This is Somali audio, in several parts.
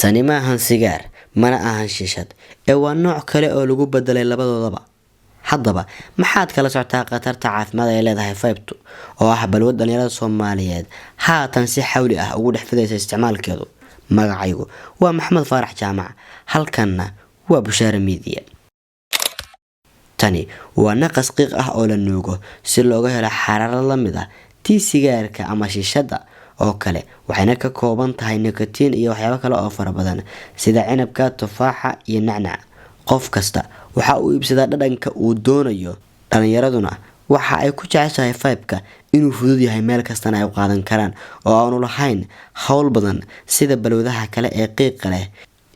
tani ma ahan sigaar mana ahan shishad ee waa nooc kale oo lagu bedelay labadoodaba. haddaba maxaad kala socotaa khatarta caafimaad ee leedahay vape oo ah balwad dhalinyarada Soomaaliyeed haatan si xawli ah ugu dhex fidaysa isticmaalkeedu? magacaygu waa Maxamed Faarax Jaamac, halkanna waa Bushaara Media. tani waa naqas qiiq ah oo la nuugo si looga helo xaraarad la mid ah tii sigaarka ama shishada oo kale, waxayna ka kooban tahay nicotine iyo waxyaabo kale oo fara badan sida cinabka, tufaaxa iyo nacnac. qof kasta waxa uu iibsadaa dhadhanka uu doonayo, dhalinyaraduna waxa ay ku jeceshahay vape-ka inuu fudud yahay, meel kastana ay u qaadan karaan oo aanu lahayn hawl badan sida balwadaha kale ee qiiqa leh,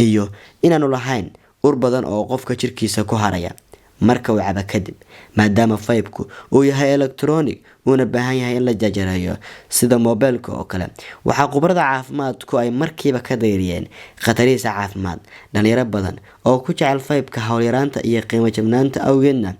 iyo inaanu lahayn ur badan oo qofka jirkiisa ku haraya marka uu caba kadib. maadaama vape-ku uu yahay electronic una baahan yahay in la jajareeyo sida mobilka oo kale, waxaa khubarada caafimaadku ay markiiba ka dayriyeen khatarihiisa caafimaad. dhalinyaro badan oo ku jecel vape-ka hawlyaraanta iyo qiimo jabnaanta awgeedna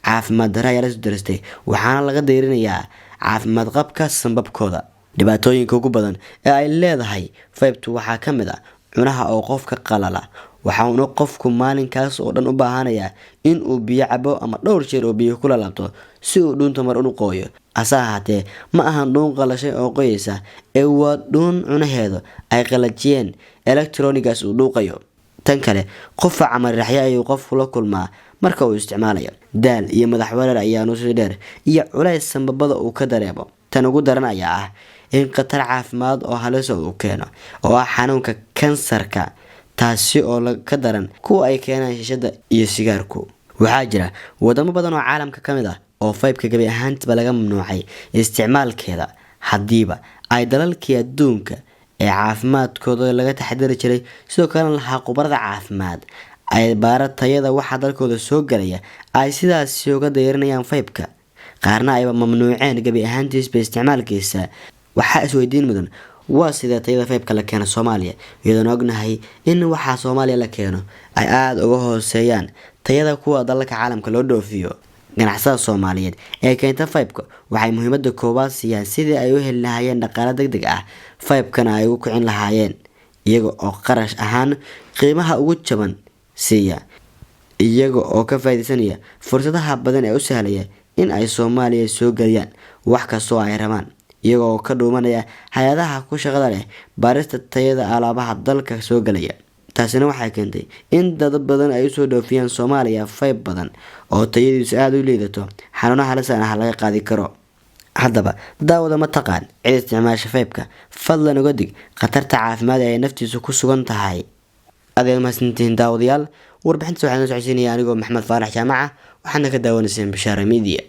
caafimaad darro ayaa la soo darastay, waxaana laga dayrinayaa caafimaad qabka sanbabkooda. dhibaatooyinka ugu badan ee ay leedahay vape-tu waxaa ka mid ah cunaha oo qofka qalala. waxa uu qofku maalinkaas oo dhan u baahanayaa in uu biyo cabo ama dhowr jeer oo biyo kula laabto si uu dhuunta mar u qooyo. ase ahaatee ma ahan dhuun qalashay oo qoyaysa, ee waa dhuun cunaheedu ay qalajiyeen electronigas uu dhuuqayo. tan kale, qufac ama raaxyo ayuu qofku la kulmaa marka uu isticmaalayo. daal iyo madax wareer ayaa nusi dheer iyo culays sanbabada uu ka dareemo. tan ugu daran ayaa ah in khatar caafimaad oo halis uu keeno oo ah xanuunka kansarka, taasi oo ka daran kuwa ay keenaan shishada iyo sigaarku. waxaa jira wadamo badan oo caalamka ka mid ah oo vape-ka gabi ahaantiba laga mamnuucay isticmaalkeeda, hadiiba ay dalalkii adduunka ee caafimaadkooda laga taxadiri jiray sidoo kalena lahaa khubarada caafimaad ay baara tayada waxa dalkooda soo galaya ay sidaasi uga dayrinayaan vape-ka, qaarna ayba mamnuuceen gabi ahaantiisba isticmaalkiisa. waxaa isweydiin mudan, waa sidee tayada vape-ka la keeno Soomaaliya iyadoo ognahay in waxa Soomaaliya la keeno ay aad uga hooseeyaan tayada kuwa dalalka caalamka loo dhoofiyo? ganacsatada Soomaaliyeed ee keenta vape-ka waxay muhiimada koowaad siiyaan sidii ay u heli lahaayeen dhaqaale degdeg ah, vape-kana ay ugu kicin lahaayeen iyaga oo qarash ahaan qiimaha ugu jaban siiya, iyaga oo ka faa'iideysanaya fursadaha badan ee u sahlaya in ay Soomaaliya soo galiyaan wax kasta oo ay rabaan, iyaga oo ka dhuumanaya hay'adaha ku shaqada leh baarista tayada alaabaha dalka soo galaya. taasina waxay keentay in dad badan ay soo dhoofiyaan Soomaaliya vape badan oo tayadiisu aad u liidato, xanuunaha halis ah laga qaadi karo. haddaba daawada ma taqaan cid isticmaasha vape-ka? fadlan uga dig khatarta caafimaad ee naftiisu ku sugan tahay. adeeg mahadsantihiin daawadayaal. warbixinta waxaan soo codsiinaya anigoo Maxamed Faarax Jaamac, waxaana ka daawanaysaan Bushaara Media.